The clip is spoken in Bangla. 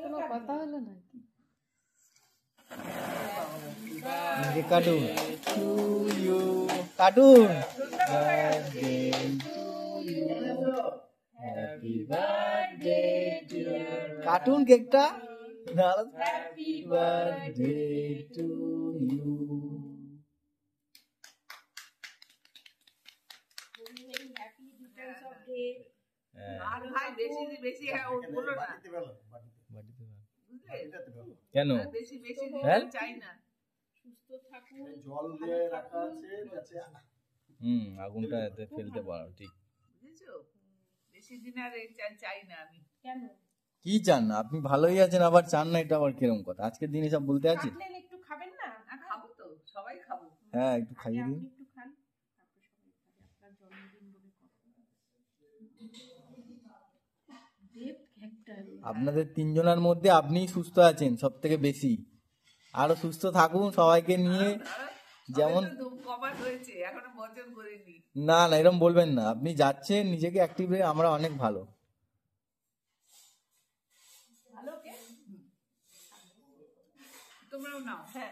কোনো কথা হলো নাকি? Cartoon to you, cartoon happy birthday cartoon কেকটা হ্যাপি বার্থডে টু ইউ। কেন আগুনটা ফেলতে পারো ঠিক। কি চান না আপনি? ভালোই আছেন আবার চান না, এটা আবার কিরকম কথা? আজকের দিনে সব বলতে আছে। একটু খাবেন না? খাবো তো, সবাই খাবো। হ্যাঁ একটু খাইয়ে দিন। একটু খান, তারপর সবাই খাবে। আপনার জন্মদিন বলে কথা। আপনাদের তিনজনের মধ্যে আপনিই সুস্থ আছেন সব থেকে বেশি, আরো সুস্থ থাকুন সবাইকে নিয়ে। যেমন না না এরকম বলবেন না, আপনি যাচ্ছেন নিজেকে অ্যাক্টিভ রেখে, আমরা অনেক ভালো। তোমরাও নাও। হ্যাঁ